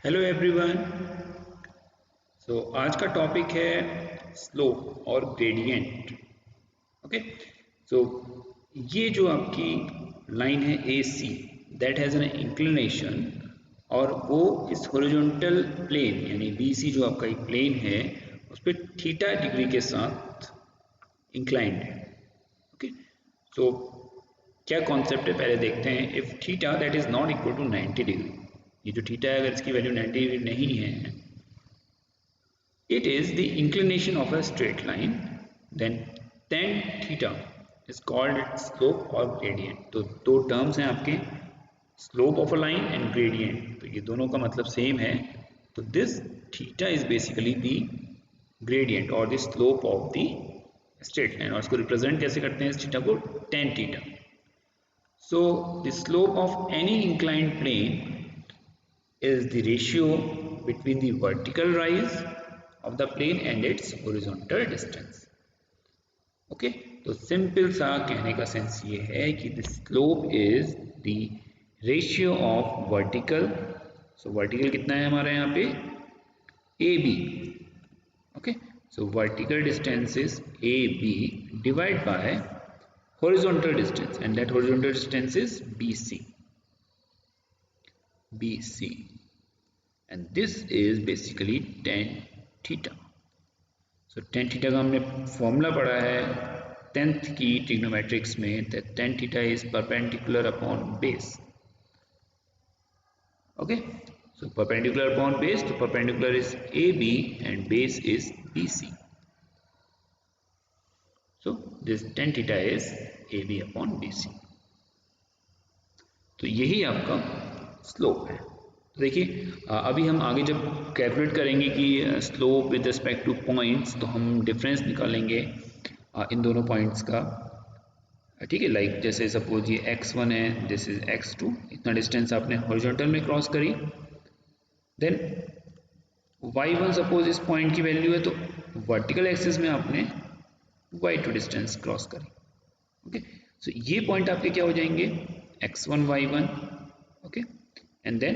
Hello everyone. आज का topic है स्लोप और ग्रेडियंट। ओके, सो ये जो आपकी लाइन है A C that has an inclination और वो इस हॉरिजॉन्टल प्लेन यानी बी सी जो आपका एक प्लेन है उस पर थीटा डिग्री के साथ इंक्लाइंड है। ओके, सो क्या कॉन्सेप्ट है पहले देखते हैं। If theta that is not equal to 90 degree, ये जो थीटा है अगर इसकी वैल्यू 90 डिग्री नहीं है, it is the inclination of a straight line, then tan theta is called its slope or gradient। तो दो टर्म्स हैं आपके, slope of a line and gradient, तो ये दोनों का मतलब सेम है। तो this theta is basically the gradient और the slope of the straight line, और इसको रिप्रेजेंट कैसे करते हैं इस थीटा को, tan theta. So the slope of any inclined plane is the ratio between the vertical rise of the plane and its horizontal distance। Okay, तो simple सा कहने का सेंस ये है कि the slope is the ratio of vertical, so vertical कितना है हमारे यहाँ पे A B. Okay, so vertical distance is A B divide by horizontal distance and that horizontal distance is BC and this is basically tan theta। so tan theta का हमने formula पढ़ा है 10th की ट्रिग्नोमेट्रिक्स में, that tan theta is perpendicular upon base। okay, so perpendicular upon base, तो perpendicular is AB and base is BC, so this tan theta is AB upon BC। तो यही आपका स्लोप है। तो देखिए अभी हम आगे जब कैलकुलेट करेंगे कि slope with respect two points, तो हम डिफरेंस निकालेंगे इन दोनों पॉइंट्स का। ठीक है, लाइक जैसे सपोज ये x1 है, दिस इज x2, इतना डिस्टेंस आपने हॉरिजॉन्टल में क्रॉस करी, देन y1 सपोज इस पॉइंट की वैल्यू है, तो वर्टिकल एक्सिस में आपने y2 डिस्टेंस क्रॉस करी। ओके, सो ये पॉइंट आपके क्या हो जाएंगे, x1 y1। Okay, and then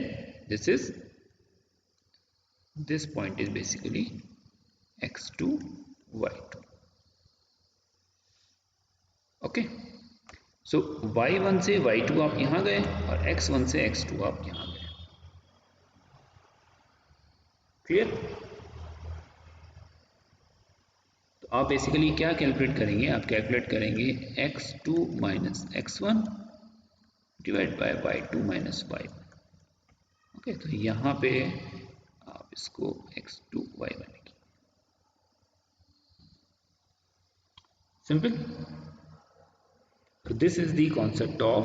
this point is basically x2 y2। Okay, so y1 से y2 आप यहां गए और x1 से x2 आप यहां गए। क्लियर? तो आप बेसिकली क्या कैलकुलेट करेंगे, आप कैलकुलेट करेंगे x2 minus x1 divide by y2 minus y1। Okay, तो यहां पे आप इसको x2 y1 की सिंपल। तो this is the concept of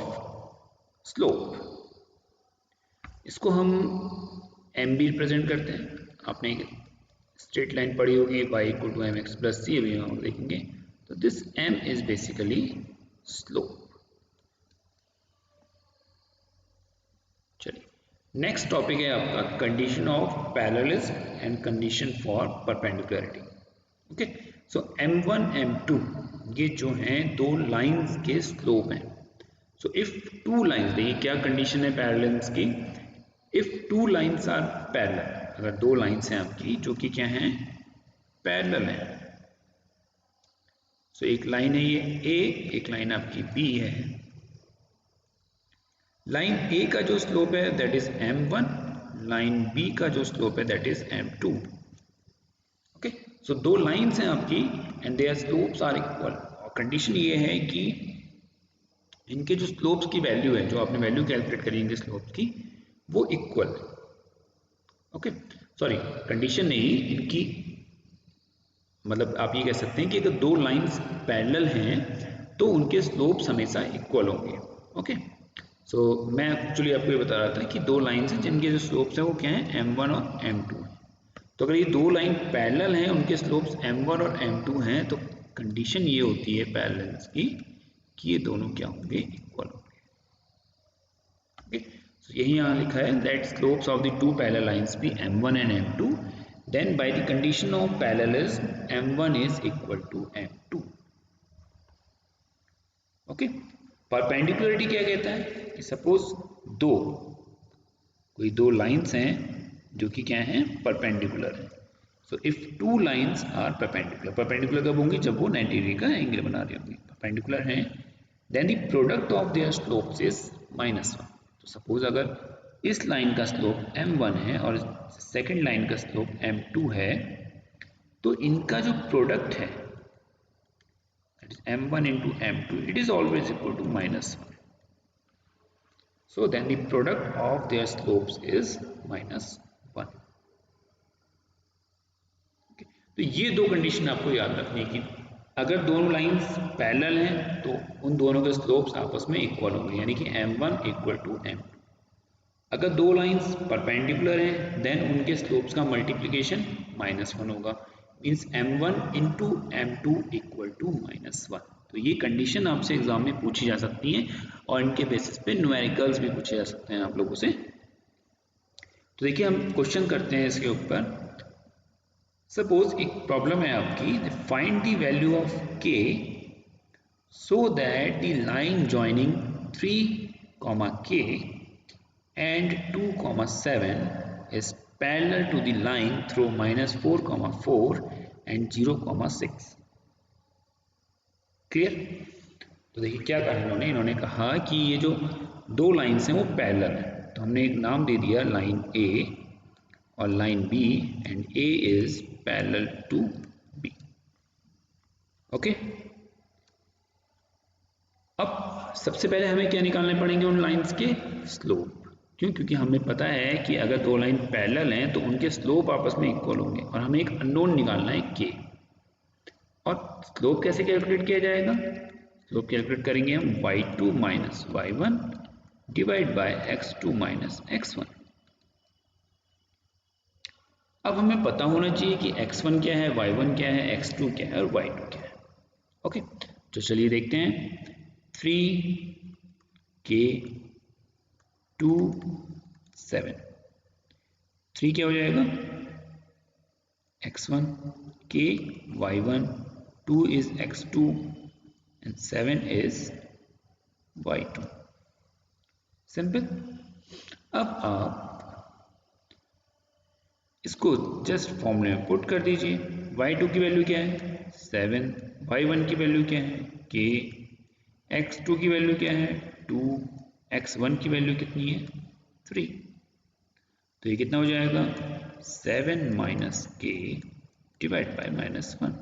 slope. इसको हम m भी रिप्रेजेंट करते हैं। आपने एक स्ट्रेट लाइन पढ़ी होगी y equal to M X plus C, अभी हम देखेंगे। तो this m is basically slope. चलिए, नेक्स्ट टॉपिक है आपका condition of parallelism and condition for perpendicularity. Okay, so m1 m2 ये जो हैं दो लाइंस के स्लोप हैं। सो इफ टू लाइंस, देखिए क्या कंडीशन है पैरेललिज्म की, if two lines are parallel, अगर दो लाइंस हैं आपकी जो कि क्या हैं, पैरेलल है। सो एक लाइन है ये A, एक लाइन आपकी B है। लाइन A का जो स्लोप है that is m1, line B का जो स्लोप है दैट इज m2। ओके, सो दो लाइंस हैं आपकी and their slopes are equal, और कंडीशन ये है कि इनके जो स्लोप्स की वैल्यू है, जो आपने वैल्यू कैलकुलेट करी इनके स्लोप्स की, वो इक्वल। ओके, सॉरी कंडीशन नहीं, इनकी मतलब आप ये कह सकते हैं कि अगर दो लाइंस पैरेलल हैं तो उनके स्लोप्स हमेशा इक्वल होंगे। ओके, सो मैं एक्चुअली आपको ये बता रहा था कि दो लाइंस हैं जिनके जो स्लोप्स हैं वो क्या हैं, m1 और m2 हैं। तो अगर ये दो लाइन पैरेलल हैं, उनके स्लोप्स m1 और m2 हैं, तो कंडीशन ये होती है पैरेलल्स की कि ये दोनों क्या होंगे, इक्वल होंगे। ओके, सो यही यहाँ लिखा है that slopes of the two parallel lines be m1 and m2, then by the condition of parallelism m1 is equal to m2। Okay, perpendicularity क्या कहता है कि सपोज कोई दो लाइंस हैं जो कि क्या है, परपेंडिकुलर है। So if two lines are perpendicular, perpendicular कब होंगी, जब वो 90 डिग्री का एंगल बना रही होंगी, परपेंडिकुलर है, then the product of their slopes is -1। तो सपोज अगर इस लाइन का स्लोप m1 है और सेकेंड लाइन का स्लोप m2 है, तो इनका जो प्रोडक्ट है that is m1 into m2, it is always equal to -1. So then the product of their slopes is -1. Okay. तो ये दो कंडीशन आपको याद रखनी है कि अगर दोनों लाइंस पैरेलल हैं तो उन दोनों के स्लोप्स आपस में इक्वल होंगे, यानी कि m1 इक्वल टू m2। अगर दो लाइंस परपेंडिकुलर हैं देन उनके स्लोप्स का मल्टीप्लिकेशन -1 होगा, means m1 into m2 equal to -1। तो ये कंडीशन आपसे एग्जाम में पूछी जा सकती है और इनके बेसिस पे न्यूमेरिकल्स भी पूछे जा सकते हैं आप लोगों से। तो देखिए हम क्वेश्चन करते हैं इसके ऊपर। सपोज एक प्रॉब्लम है आपकी, find the value of k so that the line joining 3, k and 2, 7 is parallel to the line through -4, 4 and 0, 6। Clear. तो देखिए क्या कहा इन्होंने कहा कि ये जो दो लाइन्स हैं वो पैरेलल है, तो हमने एक नाम दे दिया लाइन ए और line B, and A is parallel to B. Okay, अब सबसे पहले हमें क्या निकालने पड़ेंगे, उन लाइन्स के स्लोप। क्यों, क्योंकि हमें पता है कि अगर दो लाइन पैरेलल हैं तो उनके स्लोप आपस में इक्वल होंगे और हमें एक अननोन निकालना है के। और स्लोप कैसे कैलकुलेट किया जाएगा, स्लोप कैलकुलेट करेंगे हम y2 minus y1 divide by x2 minus x1। अब हमें पता होना चाहिए कि x1 क्या है, y1 क्या है, x2 क्या है और y2 क्या है। ओके, तो चलिए देखते हैं। 3k 2 7, 3 क्या हो जाएगा x1, k y1, 2 is x2 and 7 is y2। Simple. अब आप इसको जस्ट फॉर्मूले में पुट कर दीजिए। y2 की वैल्यू क्या है 7, y1 की वैल्यू क्या है k, x2 की वैल्यू क्या है 2, x1 की वैल्यू कितनी है 3। तो ये कितना हो जाएगा 7 minus k divide by -1।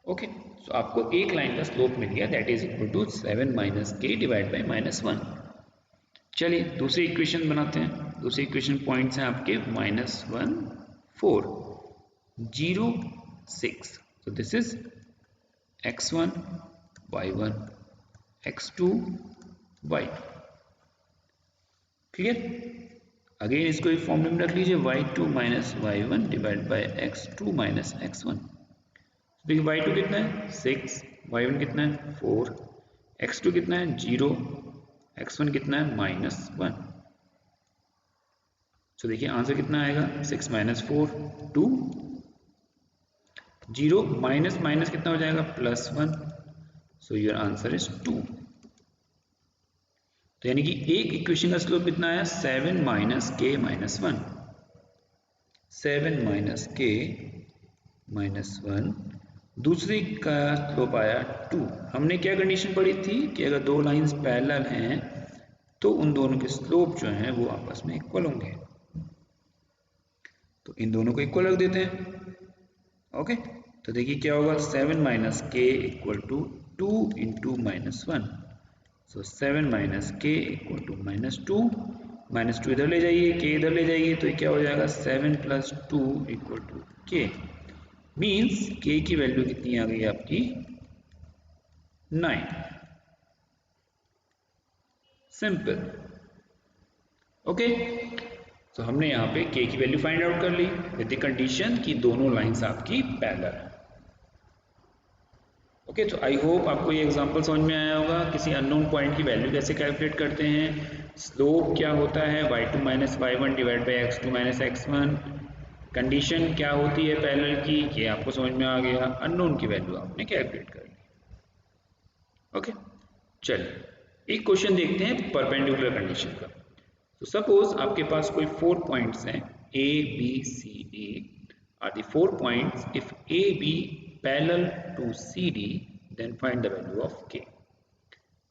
Okay, तो आपको एक लाइन का स्लोप मिल गया, that is equal to 7 minus k divide by -1। चलिए दूसरी इक्वेशन बनाते हैं। दूसरी इक्वेशन पॉइंट्स हैं आपके -1 4 0 6। तो this is x1 y1 x2 y2। Clear. Again इसको एक फॉर्मूले में रख लीजिए, y2 minus y1 divide by x2 minus x1। देखिए y2 कितना है 6, y1 कितना है 4, x2 कितना है 0, x1 कितना है -1। तो देखिए आंसर कितना आएगा 6 माइनस 4 2, 0 माइनस माइनस कितना हो जाएगा +1। So your answer is 2। तो यानी कि एक इक्वेशन का स्लोप कितना आया 7 minus k minus 1, 7 minus k minus 1। दूसरी का स्लोप आया 2। हमने क्या कंडीशन पढ़ी थी कि अगर दो लाइंस पैरेलल हैं तो उन दोनों के स्लोप जो हैं वो आपस में इक्वल होंगे, तो इन दोनों को इक्वल रख देते हैं। ओके, तो देखिए क्या होगा 7 minus k equal to 2 into -1। So 7 minus k equal to -2, -2 इधर ले जाइए, k इधर ले जाइए, तो ये क्या हो जाएगा 7 plus 2 equal to k। Means k की वैल्यू कितनी आ गई आपकी 9। सिंपल। ओके, तो हमने यहाँ पे k की वैल्यू फाइंड आउट कर ली विद द कंडीशन कि दोनों लाइंस आपकी पैरेलल है। ओके, तो आई होप आपको ये एग्जांपल समझ में आया होगा। किसी अननोन पॉइंट की वैल्यू कैसे कैलकुलेट करते हैं, स्लोप क्या होता है y2 minus y1 divide by x2 minus x1, condition क्या होती है पैरेलल की, ये आपको समझ में आ गया, अननोन की वैल्यू आपने कैलकुलेट कर ली। ओके, चलिए एक क्वेश्चन देखते हैं परपेंडिकुलर कंडीशन का। तो सपोज आपके पास कोई 4 पॉइंट्स हैं A B C D are the 4 points. If A B parallel to CD then find the value of K.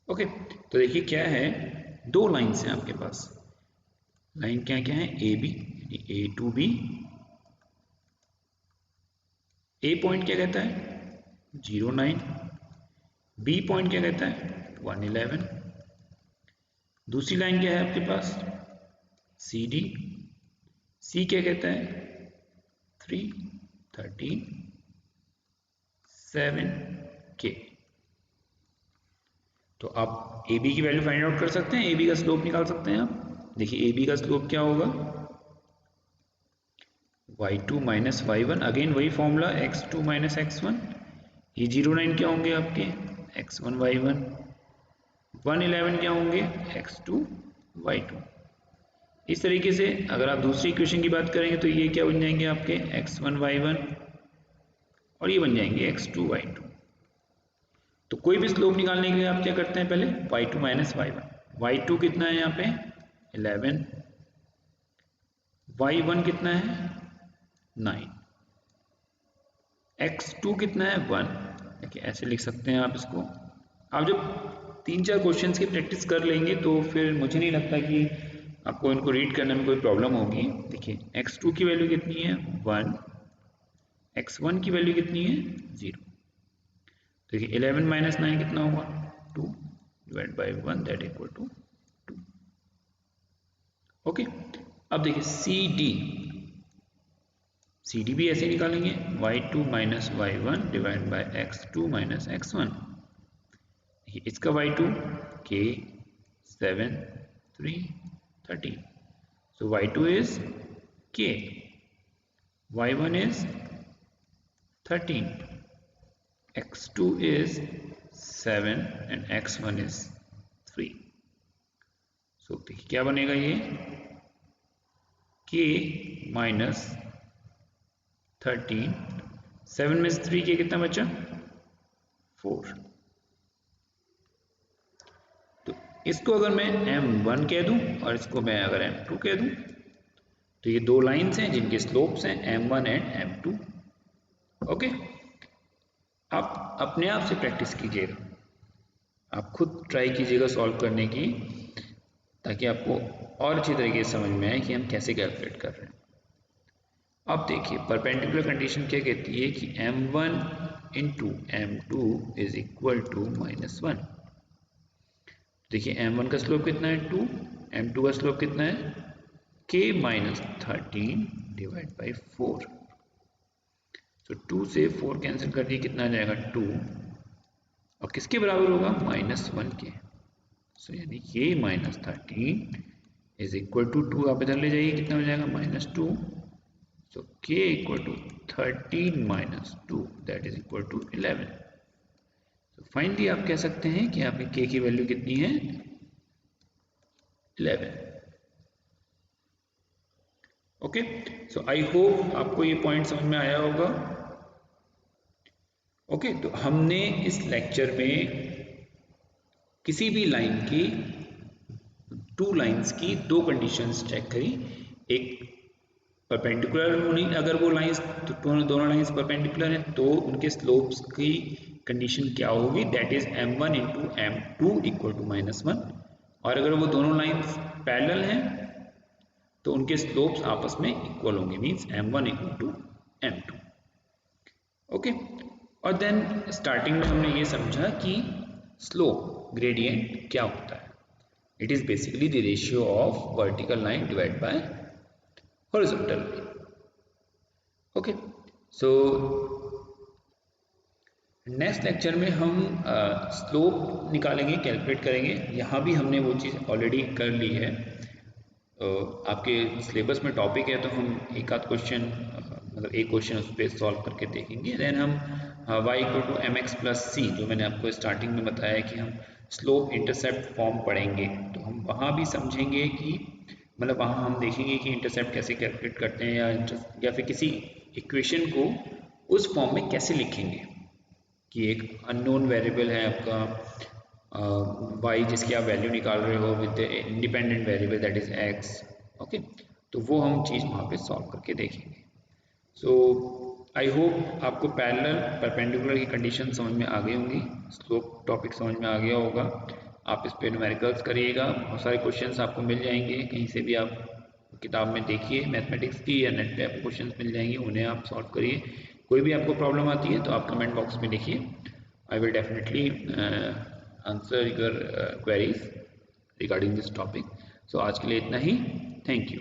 Okay तो देखिए क्या है, दो लाइन्स हैं आपके पास। लाइन क्या क्या है, ए बी यानी A to B। A point क्या कहता है 0,9, B पॉइंट क्या कहता है 111, दूसरी लाइन क्या है आपके पास सी डी, सी क्या कहता है 3, 13, 7 K। तो आप ए बी की वैल्यू फाइंड आउट कर सकते हैं, ए बी का स्लोप निकाल सकते हैं आप। देखिए ए बी का स्लोप क्या होगा y2 माइनस y1, अगेन वही फॉर्मूला x2 माइनस x1। ये 0,9 क्या होंगे आपके x1 y1, 111 क्या होंगे x2 y2। इस तरीके से अगर आप दूसरी इक्वेशन की बात करेंगे तो ये क्या बन जाएंगे आपके x1 y1 और ये बन जाएंगे x2 y2। तो कोई भी स्लोप निकालने के लिए आप क्या करते हैं, पहले y2 माइनस y1। y2 कितना है यहाँ पे 11, y1 कितना है 9, x2 कितना है 1। देखिए ऐसे लिख सकते हैं आप इसको। आप जब 3-4 क्वेश्चंस की प्रैक्टिस कर लेंगे तो फिर मुझे नहीं लगता कि आपको इनको रीड करने में कोई प्रॉब्लम होगी। देखिए x2 की वैल्यू कितनी है 1, x1 की वैल्यू कितनी है 0। देखिए 11 माइनस 9 कितना होगा 2 divide by 1 that equal to 2। Okay अब देखिए सी डी भी ऐसे निकालेंगे y2 minus y1 divide by x2 minus x1। देखिए इसका y2 k 7 3 13, so y2 is k, y1 is 13, x2 is 7 and x1 is 3। so देखिए क्या बनेगा ये k माइनस 13, 7 में से 3 के कितना बचा 4। तो इसको अगर मैं m1 कह दूं और इसको मैं अगर m2 कह दूं तो ये दो लाइंस हैं जिनके स्लोप्स हैं m1 एंड m2। ओके आप अपने आप से प्रैक्टिस कीजिएगा, आप खुद ट्राई कीजिएगा सॉल्व करने की, ताकि आपको और अच्छी तरीके से समझ में आए कि हम कैसे कैलकुलेट कर रहे हैं। अब देखिए परपेंडिकुलर कंडीशन क्या कहती है कि m1 into m2 is equal to -1। देखिए m1 का स्लोप कितना है 2, m2 का स्लोप कितना है k माइनस 13 डिवाइड बाई 4। तो 2 से 4 कैंसिल कर दिए कितना आ जाएगा 2, और किसके बराबर होगा -1 के। सो यानी k minus 13 is equal to 2 आप इधर ले जाइए कितना हो जाएगा -2। So k equal to 13 minus 2 that is equal to 11। So finally आप कह सकते हैं कि आपके k की वैल्यू कितनी है 11। ओके सो आई होप आपको ये पॉइंट समझ में आया होगा। ओके तो हमने इस लेक्चर में किसी भी लाइन की टू लाइंस की दो कंडीशंस चेक करी। एक परपेंडिकुलर होनी, अगर वो लाइंस दोनों लाइंस परपेंडिकुलर हैं तो उनके स्लोप्स की कंडीशन क्या होगी, that is m1 into m2 equal to -1। और अगर वो दोनों लाइंस पैरेलल हैं तो उनके स्लोप्स आपस में इक्वल होंगे, means m1 equal to m2। Okay और देन स्टार्टिंग में हमने ये समझा कि स्लोप ग्रेडियंट क्या होता है। It is basically the ratio of vertical line divide by horizontal line। Okay so next lecture में हम स्लोप निकालेंगे, कैलकुलेट करेंगे। यहाँ भी हमने वो चीज़ ऑलरेडी कर ली है। आपके सिलेबस में टॉपिक है तो हम एक आध क्वेश्चन मतलब एक क्वेश्चन उस पर सॉल्व करके देखेंगे। देन हम y equal to mx plus C, जो मैंने आपको स्टार्टिंग में बताया कि हम स्लोप इंटरसेप्ट फॉर्म पढ़ेंगे, तो हम वहाँ भी समझेंगे कि मतलब वहाँ हम देखेंगे कि इंटरसेप्ट कैसे कैलकुलेट करते हैं या फिर किसी इक्वेशन को उस फॉर्म में कैसे लिखेंगे कि एक अननोन वेरिएबल है आपका वाई जिसकी आप वैल्यू निकाल रहे हो with independent variable that is x. Okay, तो वो हम चीज़ वहाँ पे सॉल्व करके देखेंगे। सो आई होप आपको पैरेलल परपेंडिकुलर की कंडीशन समझ में आ गई होंगी, स्लोप टॉपिक समझ में आ गया होगा। आप इस पे न्यूमेरिकल्स करिएगा, बहुत सारे क्वेश्चंस आपको मिल जाएंगे, कहीं से भी आप किताब में देखिए मैथमेटिक्स की या नेट पे आपको क्वेश्चंस मिल जाएंगे, उन्हें आप सॉल्व करिए। कोई भी आपको प्रॉब्लम आती है तो आप कमेंट बॉक्स में लिखिए, I will definitely answer your queries regarding this topic. So आज के लिए इतना ही, थैंक यू।